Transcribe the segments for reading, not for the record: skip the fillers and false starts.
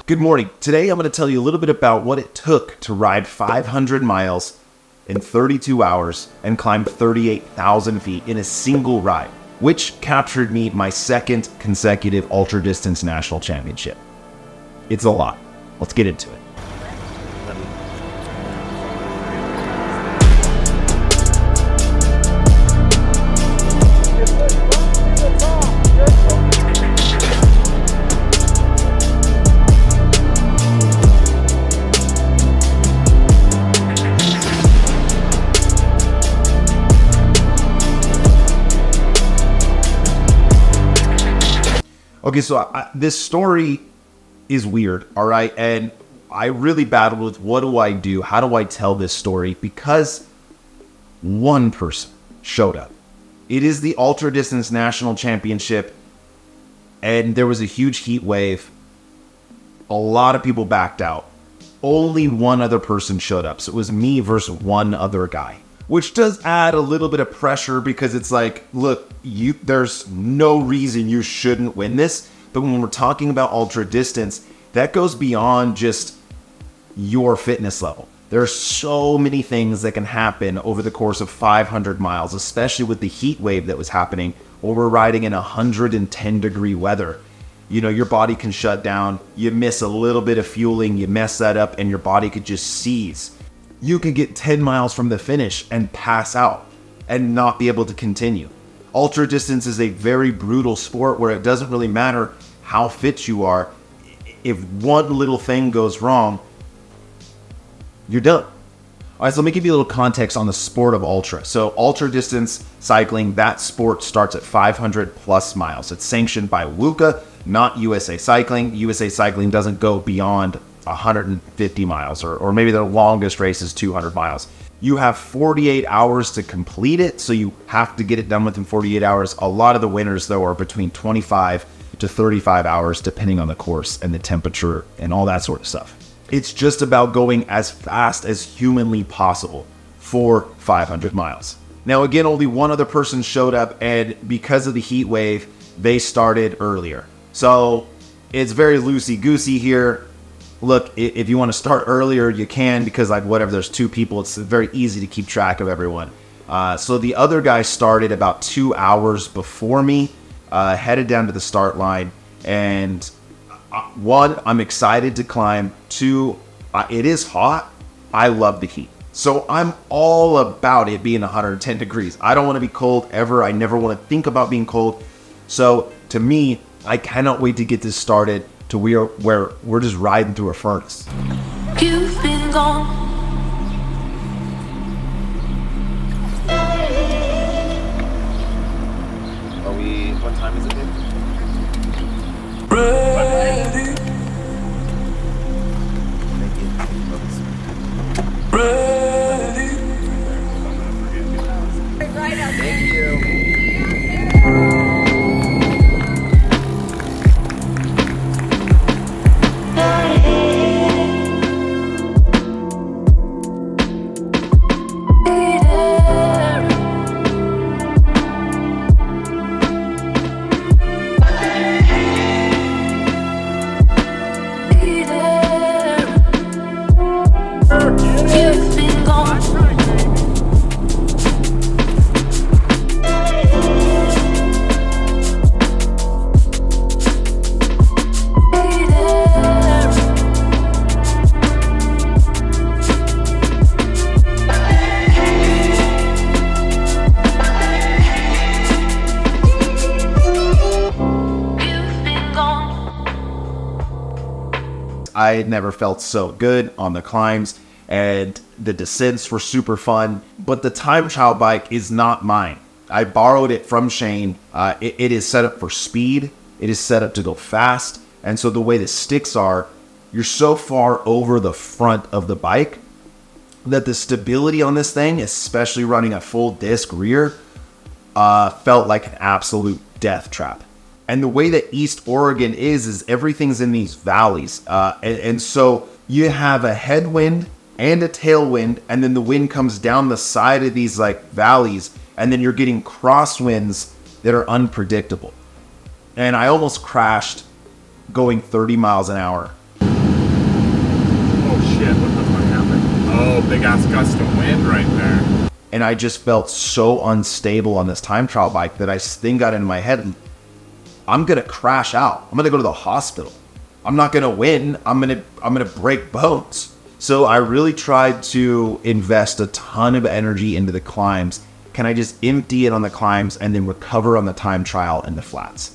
Good morning. Today I'm going to tell you a little bit about what it took to ride 500 miles in 32 hours and climb 38,000 feet in a single ride, which captured me my second consecutive ultra distance national championship. It's a lot. Let's get into it. Okay, so this story is weird, all right? And I really battled with what do I do? How do I tell this story? Because one person showed up. It is the Ultra Distance National Championship, and there was a huge heat wave. A lot of people backed out. Only one other person showed up, so it was me versus one other guy. Which does add a little bit of pressure because it's like, look, there's no reason you shouldn't win this. But when we're talking about ultra distance, that goes beyond just your fitness level. There are so many things that can happen over the course of 500 miles, especially with the heat wave that was happening, or we're riding in 110-degree weather. You know, your body can shut down. You miss a little bit of fueling, you mess that up, and your body could just seize. You can get 10 miles from the finish and pass out and not be able to continue. Ultra distance is a very brutal sport where it doesn't really matter how fit you are. If one little thing goes wrong, you're done. All right, so let me give you a little context on the sport of ultra. So ultra distance cycling, that sport starts at 500 plus miles. It's sanctioned by WUCA, not USA Cycling. USA Cycling doesn't go beyond 150 miles, or maybe the longest race is 200 miles. You have 48 hours to complete it, so you have to get it done within 48 hours. A lot of the winners, though, are between 25 to 35 hours, depending on the course and the temperature and all that sort of stuff. It's just about going as fast as humanly possible for 500 miles. Now, again, only one other person showed up, and because of the heat wave, they started earlier. So it's very loosey-goosey here. Look, if you want to start earlier, you can, because like whatever, there's two people, it's very easy to keep track of everyone. So the other guy started about 2 hours before me, headed down to the start line. And one, I'm excited to climb. Two, it is hot. I love the heat. So I'm all about it being 110 degrees. I don't want to be cold ever. I never want to think about being cold. So to me, I cannot wait to get this started, to where we're just riding through a furnace. You've been gone. What time is it? Ready. Ready. Thank you. You've been gone. I had never felt so good on the climbs, and the descents were super fun, but the time trial bike is not mine. I borrowed it from Shane. It is set up for speed. It is set up to go fast. And so the way the sticks are, you're so far over the front of the bike that the stability on this thing, especially running a full disc rear, felt like an absolute death trap. And the way that East Oregon is everything's in these valleys. And so you have a headwind and a tailwind, and then the wind comes down the side of these like valleys, and then you're getting crosswinds that are unpredictable. And I almost crashed going 30 miles an hour shit, what the fuck happened? Oh, big ass gust of wind right there. And I just felt so unstable on this time trial bike that I then got into my head, I'm gonna crash out. I'm gonna go to the hospital. I'm not gonna win. I'm gonna break bones. So I really tried to invest a ton of energy into the climbs. Can I just empty it on the climbs and then recover on the time trial in the flats?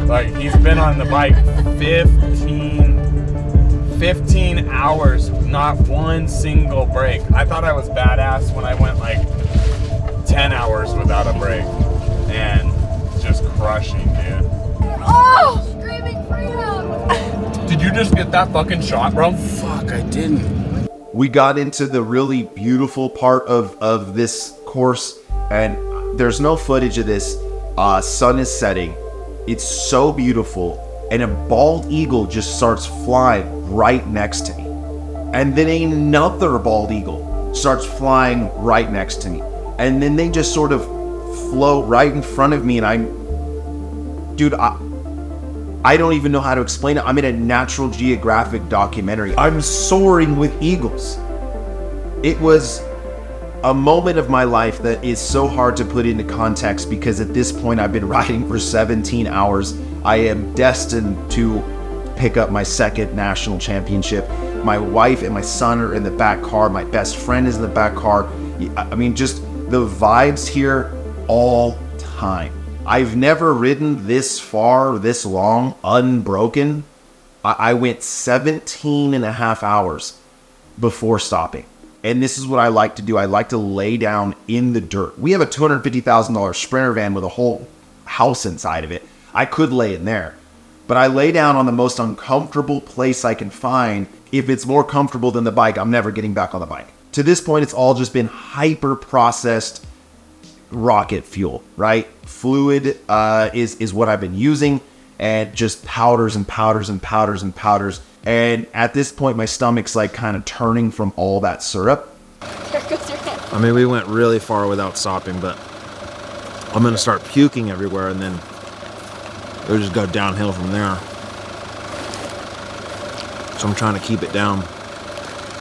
Like, he's been on the bike 15 hours, not one single break. I thought I was badass when I went like 10 hours without a break. And just crushing, dude. Oh! Screaming freedom! Did you just get that fucking shot, bro? Fuck, I didn't. We got into the really beautiful part of this course, and there's no footage of this. Sun is setting. It's so beautiful, and a bald eagle just starts flying right next to me. And then another bald eagle starts flying right next to me. And then they just sort of float right in front of me, and I don't even know how to explain it. I'm in a Natural Geographic documentary. I'm soaring with eagles. It was a moment of my life that is so hard to put into context, because at this point I've been riding for 17 hours. I am destined to pick up my second national championship. My wife and my son are in the back car. My best friend is in the back car. I mean, just the vibes here all time. I've never ridden this far, this long, unbroken. I went 17 and a half hours before stopping. And this is what I like to do. I like to lay down in the dirt. We have a $250,000 Sprinter van with a whole house inside of it. I could lay in there. But I lay down on the most uncomfortable place I can find. If it's more comfortable than the bike, I'm never getting back on the bike. To this point, it's all just been hyper-processed rocket fuel, right? Fluid is what I've been using, and just powders and powders and powders and powders. And at this point, my stomach's like kind of turning from all that syrup. There goes your hand. I mean, we went really far without stopping, but I'm gonna start puking everywhere, and then it'll just go downhill from there. So I'm trying to keep it down.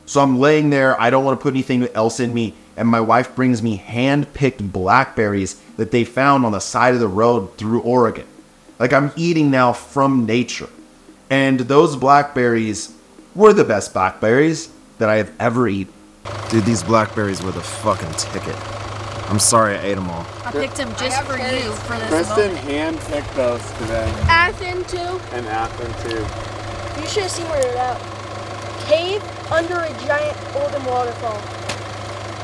So I'm laying there. I don't want to put anything else in me. And my wife brings me hand-picked blackberries that they found on the side of the road through Oregon. Like, I'm eating now from nature. And those blackberries were the best blackberries that I have ever eaten. Dude, these blackberries were the fucking ticket. I'm sorry I ate them all. I picked them just for you for this Preston moment. hand-picked those today. Athen too. And Athen too. You should have seen where they're at. Cave under a giant golden waterfall.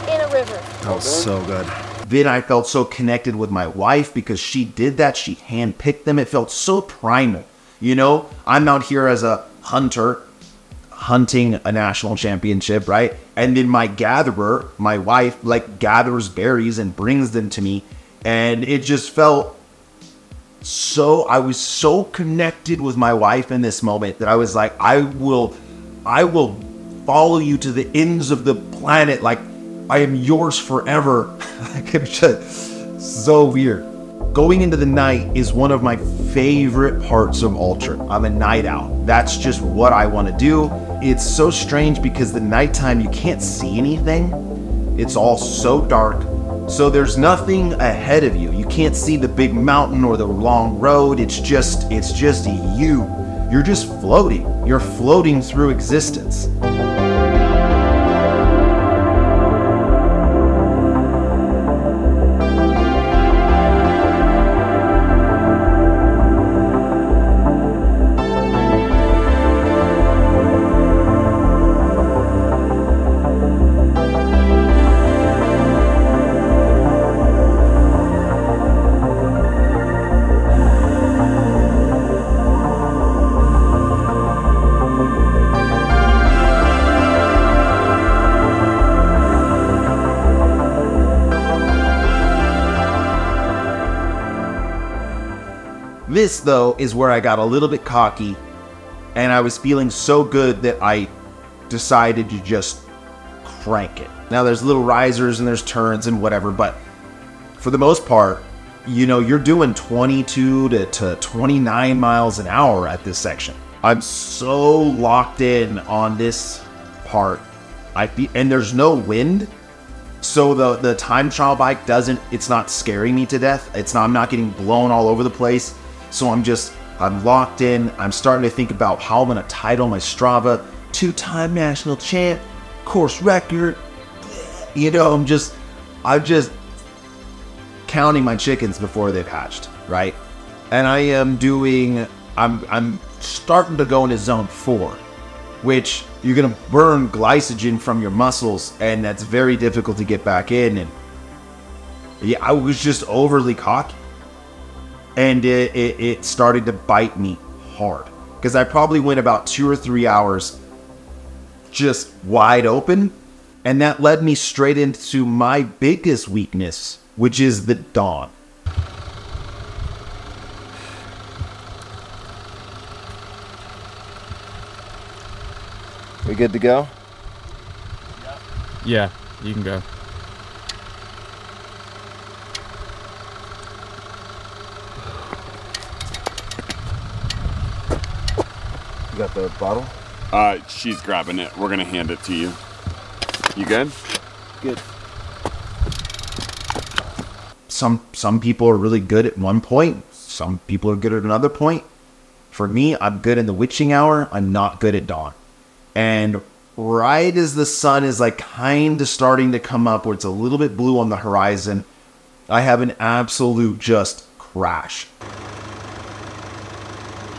In a river. That was so good. Then I felt so connected with my wife because she did that. She hand-picked them. It felt so primal. You know, I'm out here as a hunter, hunting a national championship, right? And then my gatherer, my wife, like gathers berries and brings them to me. And it just felt so, I was so connected with my wife in this moment that I was like, I will follow you to the ends of the planet. Like, I am yours forever. Like, it's just so weird. Going into the night is one of my favorite parts of Ultra. I'm a night owl. That's just what I want to do. It's so strange because the nighttime, you can't see anything. It's all so dark. So there's nothing ahead of you. You can't see the big mountain or the long road. It's just you. You're just floating. You're floating through existence. this, though, is where I got a little bit cocky, and I was feeling so good that I decided to just crank it. Now, there's little risers and there's turns and whatever, but for the most part, you know, you're doing 22 to 29 miles an hour at this section. I'm so locked in on this part. And there's no wind, so the time trial bike it's not scaring me to death. I'm not getting blown all over the place. So I'm locked in. I'm starting to think about how I'm gonna title my Strava, 2-time national champ, course record. You know, I'm just counting my chickens before they've hatched, right? And I'm starting to go into zone 4, which you're gonna burn glycogen from your muscles, and that's very difficult to get back in. And yeah, I was just overly cocky, and it started to bite me hard, because I probably went about 2 or 3 hours just wide open, and that led me straight into my biggest weakness, which is the dawn. We good to go? Yeah, you can go. You got the bottle? She's grabbing it. We're gonna hand it to you. You good? Good. Some people are really good at one point. Some people are good at another point. For me, I'm good in the witching hour. I'm not good at dawn. And right as the sun is like kind of starting to come up, where it's a little bit blue on the horizon, I have an absolute just crash. You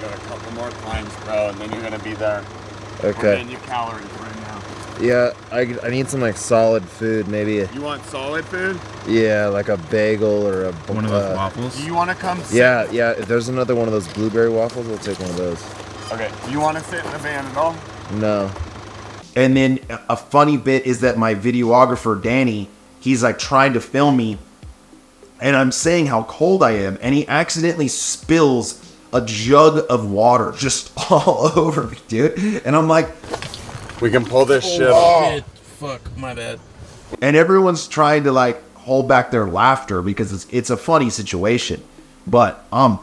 got a couple more climbs, bro, and then you're gonna be there. Okay. We're getting you calories right now. Yeah, I need some like solid food, maybe. You want solid food? Yeah, like a bagel or One of those waffles. Do you want to come sit? Yeah. If there's another one of those blueberry waffles, we'll take one of those. Okay. Do you want to sit in the van at all? No. And then a funny bit is that my videographer, Danny, he's like trying to film me, and I'm saying how cold I am, and he accidentally spills a jug of water just all over me, dude. And I'm like, We can pull this shit off. Shit. Fuck, my bad. and everyone's trying to like hold back their laughter because it's a funny situation, but I'm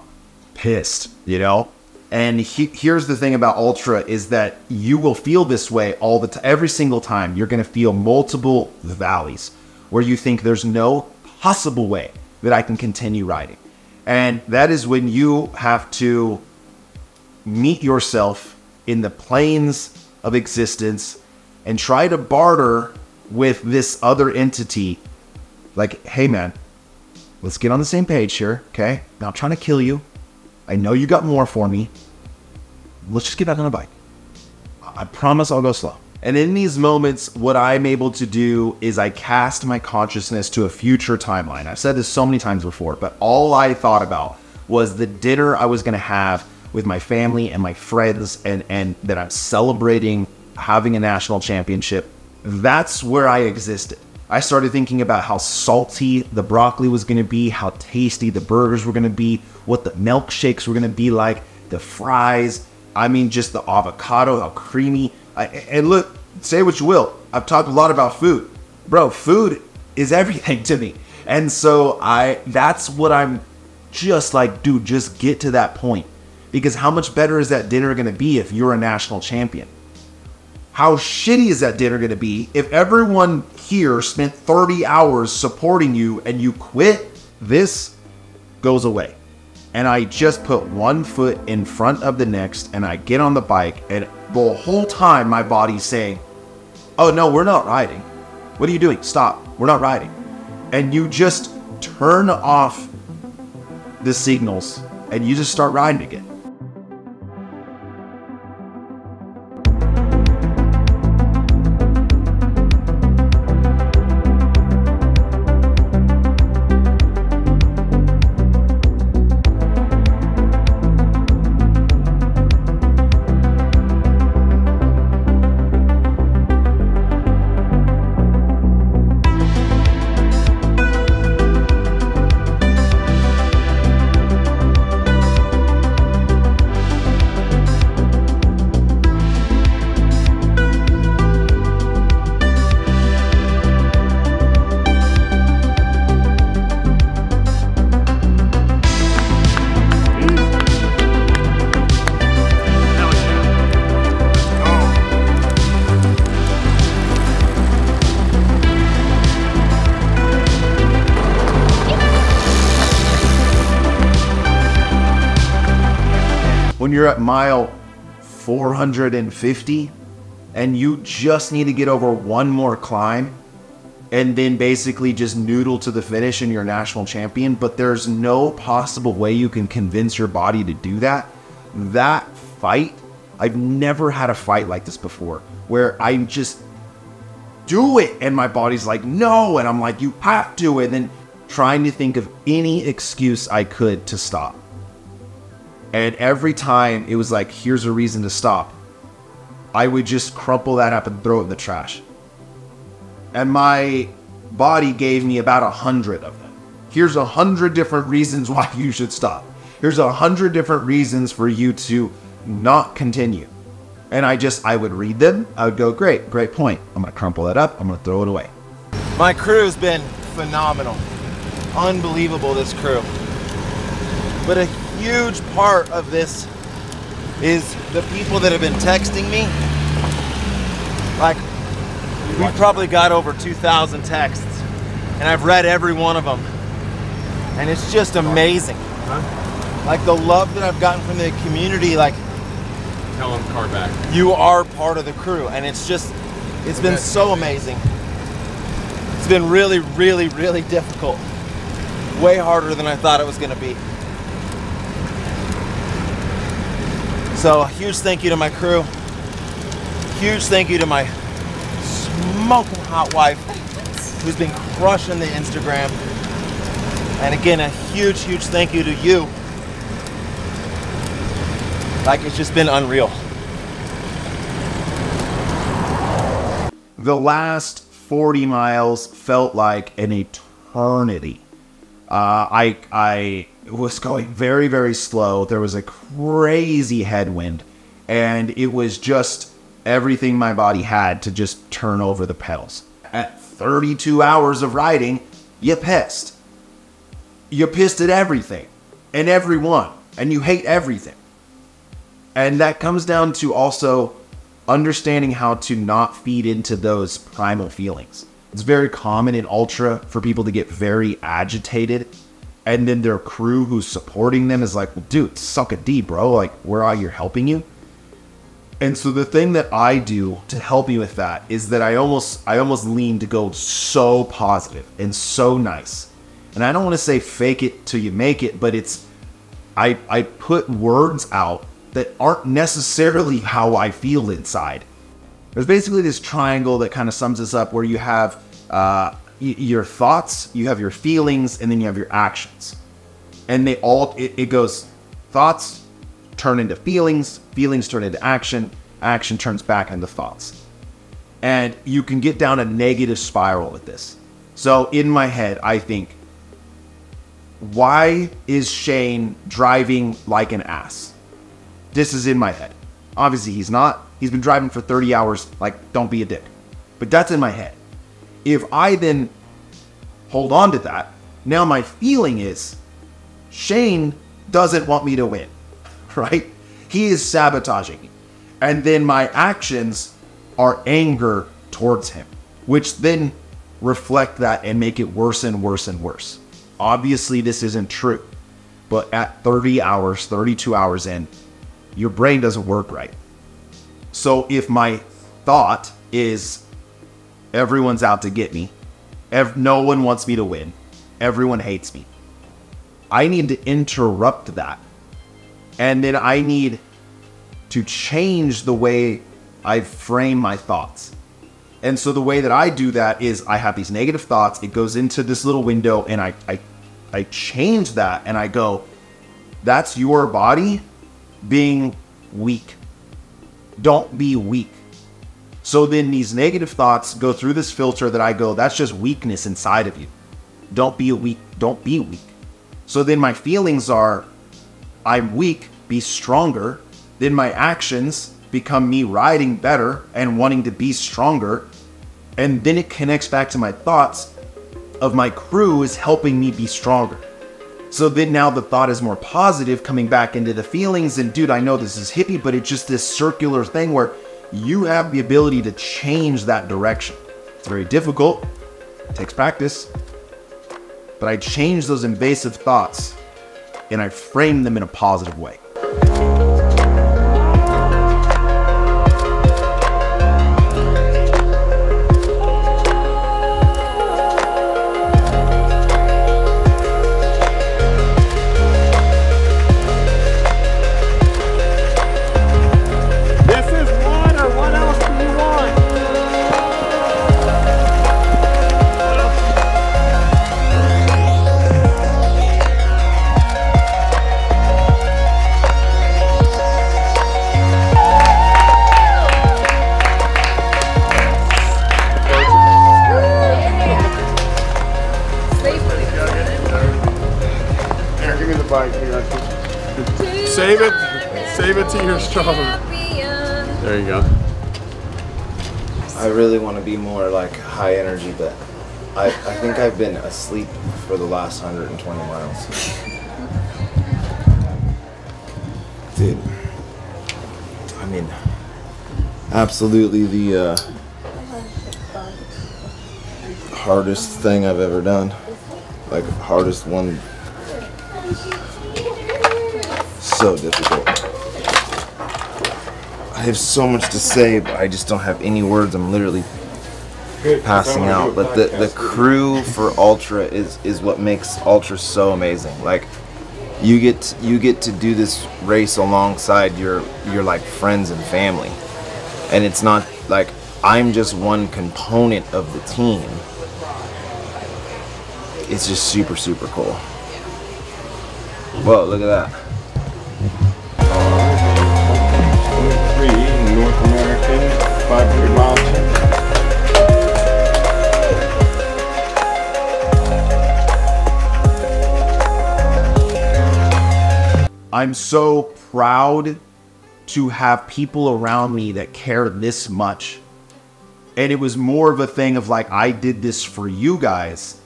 pissed, you know? And here's the thing about Ultra is that you will feel this way all the time. Every single time, you're going to feel multiple valleys where you think there's no possible way that I can continue riding. And that is when you have to meet yourself in the plains of existence and try to barter with this other entity. Like, hey man, let's get on the same page here, okay? Not trying to kill you. I know you got more for me. Let's just get back on the bike. I promise I'll go slow. And in these moments, what I'm able to do is I cast my consciousness to a future timeline. I've said this so many times before, but all I thought about was the dinner I was gonna have with my family and my friends, and that I'm celebrating having a national championship. That's where I existed. I started thinking about how salty the broccoli was gonna be, how tasty the burgers were gonna be, what the milkshakes were gonna be like, the fries, I mean just the avocado, how creamy. And look, say what you will, I've talked a lot about food. Bro, food is everything to me. And so that's what I'm just like, dude, just get to that point. Because how much better is that dinner gonna be if you're a national champion? How shitty is that dinner gonna be if everyone here spent 30 hours supporting you and you quit? This goes away. And I just put one foot in front of the next, and I get on the bike, and the whole time my body's saying, oh no, we're not riding. What are you doing? Stop, we're not riding. And you just turn off the signals and you just start riding again. when you're at mile 450 and you just need to get over one more climb and then basically just noodle to the finish and you're national champion, but there's no possible way you can convince your body to do that. That fight, I've never had a fight like this before, where I just do it and my body's like, no, and I'm like, you have to, and then trying to think of any excuse I could to stop. And every time it was like, here's a reason to stop, I would just crumple that up and throw it in the trash. And my body gave me about 100 of them. Here's 100 different reasons why you should stop. Here's 100 different reasons for you to not continue. And I would read them. I would go, great point. I'm gonna crumple that up. I'm gonna throw it away. My crew's been phenomenal. Unbelievable, this crew. But a huge part of this is the people that have been texting me. Like, we've probably got over 2,000 texts, and I've read every one of them. And it's just amazing. Like, the love that I've gotten from the community, like, Tell him car back. you are part of the crew, and it's been so amazing. It's been really, really, really difficult. Way harder than I thought it was gonna be. So a huge thank you to my crew. Huge thank you to my smoking hot wife, who's been crushing the Instagram. And again, a huge, huge thank you to you. Like, it's just been unreal. The last 40 miles felt like an eternity. I was going very, very slow. There was a crazy headwind, and it was just everything my body had to just turn over the pedals. At 32 hours of riding, you're pissed. You're pissed at everything and everyone, and you hate everything. And that comes down to also understanding how to not feed into those primal feelings. It's very common in ultra for people to get very agitated, and then their crew who's supporting them is like, well, dude, suck a D, bro. Like, we're out here helping you. And so the thing that I do to help me with that is that I almost lean to go so positive and so nice. And I don't want to say fake it till you make it, but it's, I put words out that aren't necessarily how I feel inside. There's basically this triangle that kind of sums this up, where you have your thoughts, you have your feelings, and then you have your actions. And they all, it goes, thoughts turn into feelings, feelings turn into action, action turns back into thoughts. And you can get down a negative spiral with this. So in my head, I think, why is Shane driving like an ass? This is in my head. Obviously he's not. He's been driving for 30 hours. Like, don't be a dick. But that's in my head. If I then hold on to that, now my feeling is Shane doesn't want me to win, right? He is sabotaging me. And then my actions are anger towards him, which then reflect that and make it worse and worse and worse. Obviously this isn't true, but at 30 hours, 32 hours in, your brain doesn't work right. So if my thought is everyone's out to get me, no one wants me to win, everyone hates me, I need to interrupt that. And then I need to change the way I frame my thoughts. And so the way that I do that is I have these negative thoughts, it goes into this little window, and I change that, and I go, that's your body being weak. Don't be weak. So then these negative thoughts go through this filter that I go, that's just weakness inside of you. Don't be weak. Don't be weak. So then my feelings are, I'm weak, be stronger. Then my actions become me riding better and wanting to be stronger. And then it connects back to my thoughts of my crew is helping me be stronger. So then now the thought is more positive, coming back into the feelings. And dude, I know this is hippie, but it's just this circular thing where you have the ability to change that direction. It's very difficult. It takes practice. But I change those invasive thoughts and I frame them in a positive way. Save it. Save it till you're strong. There you go. I really want to be more like high energy, but I think I've been asleep for the last 120 miles. Dude, I mean, absolutely the hardest thing I've ever done. Like, hardest one. So difficult. I have so much to say, but I just don't have any words. I'm literally passing out. But the crew for Ultra is what makes Ultra so amazing. Like, you get to do this race alongside your like friends and family, and it's not like I'm just one component of the team. It's just super, super cool. Whoa, look at that. 3 North American 500 miles. I'm so proud to have people around me that care this much. And it was more of a thing of like, I did this for you guys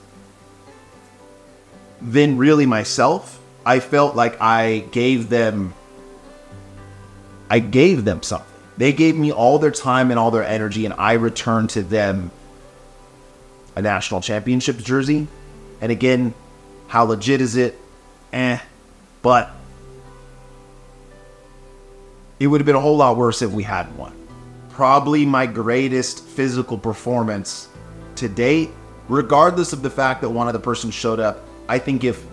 than really myself. I felt like I gave them something. They gave me all their time and all their energy, and I returned to them a national championship jersey. And again, how legit is it? But it would have been a whole lot worse if we hadn't won. Probably my greatest physical performance to date, regardless of the fact that one other person showed up. I think if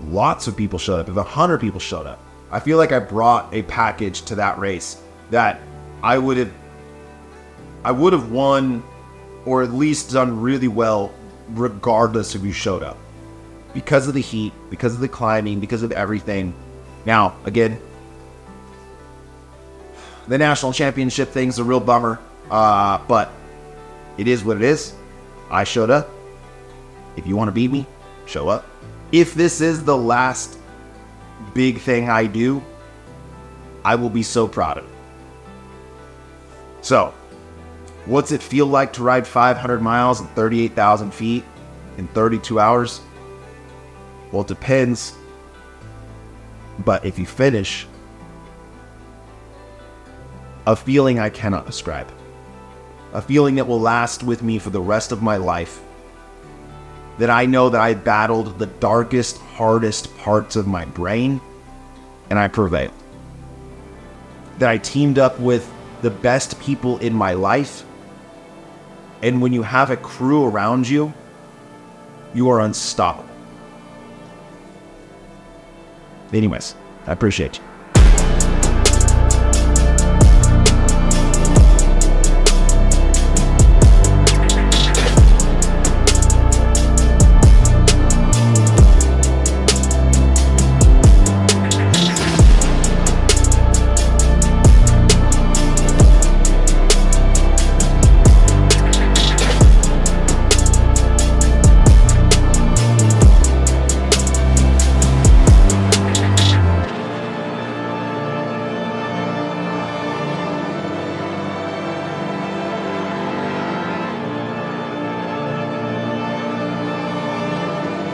lots of people showed up, if 100 people showed up, I feel like I brought a package to that race that I would have won, or at least done really well, regardless of who showed up. Because of the heat, because of the climbing, because of everything. Now, again, the national championship thing's a real bummer, but it is what it is. I showed up. If you want to beat me, show up. If this is the last big thing I do, I will be so proud of it. So, what's it feel like to ride 500 miles and 38,000 feet in 32 hours? Well, it depends. But if you finish, a feeling I cannot describe. A feeling that will last with me for the rest of my life. That I know that I battled the darkest, hardest parts of my brain, and I prevailed. That I teamed up with the best people in my life, and when you have a crew around you, you are unstoppable. Anyways, I appreciate you.